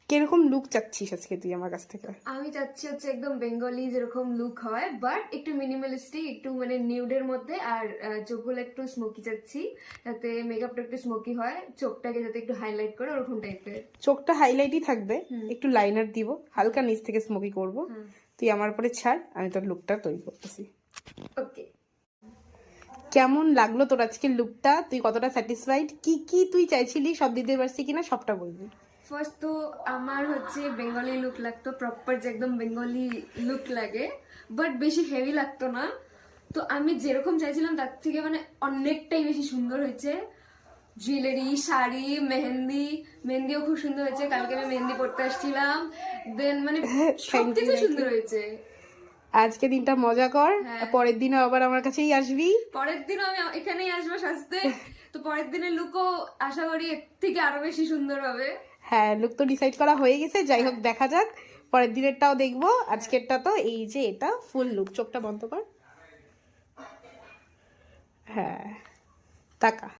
কিরকম লুক চাচ্ছিস আজকে তুই আমার কাছ থেকে? আমি চাচ্ছি হচ্ছে একদম বেঙ্গলি যেরকম লুক হয়, বাট একটু মিনিমালিস্টিক, একটু মানে নিউডের মধ্যে, আর চোখগুলো একটু স্মোকি চাচ্ছি, যাতে মেকআপটা একটু স্মোকি হয়, চোখটাকে যাতে একটু হাইলাইট করে ওরকম টাইপের। চোখটা হাইলাইটই থাকবে, একটু লাইনার দিব, হালকা নিচ থেকে স্মোকি করব। তুই আমার পরে ছাড়, আমি তোর লুকটা তৈরি করতেছি। ওকে, কেমন লাগলো তোর আজকের লুকটা? তুই কতটা স্যাটিসফাইড? কি কি তুই চাইছিলি সব দিতে পারছি কিনা সবটা বলবি। ফার্স্ট তো আমার হচ্ছে বেঙ্গলি লুক লাগতো, প্রপার যে একদম বেঙ্গলি লুক লাগে, বাট বেশি হেভি লাগতো না। তো আমি যেরকম চাইছিলাম তার থেকে মানে অনেকটাই বেশি সুন্দর হয়েছে। জুয়েলারি, শাড়ি, মেহেন্দিও খুব সুন্দর হয়েছে, কালকে আমি মেহেন্দি পড়তে আসছিলাম। দেন মানে সবকিছু সুন্দর হয়েছে। আজকে দিনটা মজা কর, পরের দিনও আবার আমার কাছেই আসবি। পরের দিনও আমি এখানেই আসবো সাজতে, তো পরের দিনের লুকও আশা করি এর থেকে আরো বেশি সুন্দর হবে। হ্যাঁ, লুক তো ডিসাইড করা হয়ে গেছে, যাই হোক দেখা যাক, পরের দিনেরটাও দেখবো। আজকেরটা তো এই যে এটা ফুল লুক। চোখটা বন্ধ কর, হ্যাঁ, তাকা।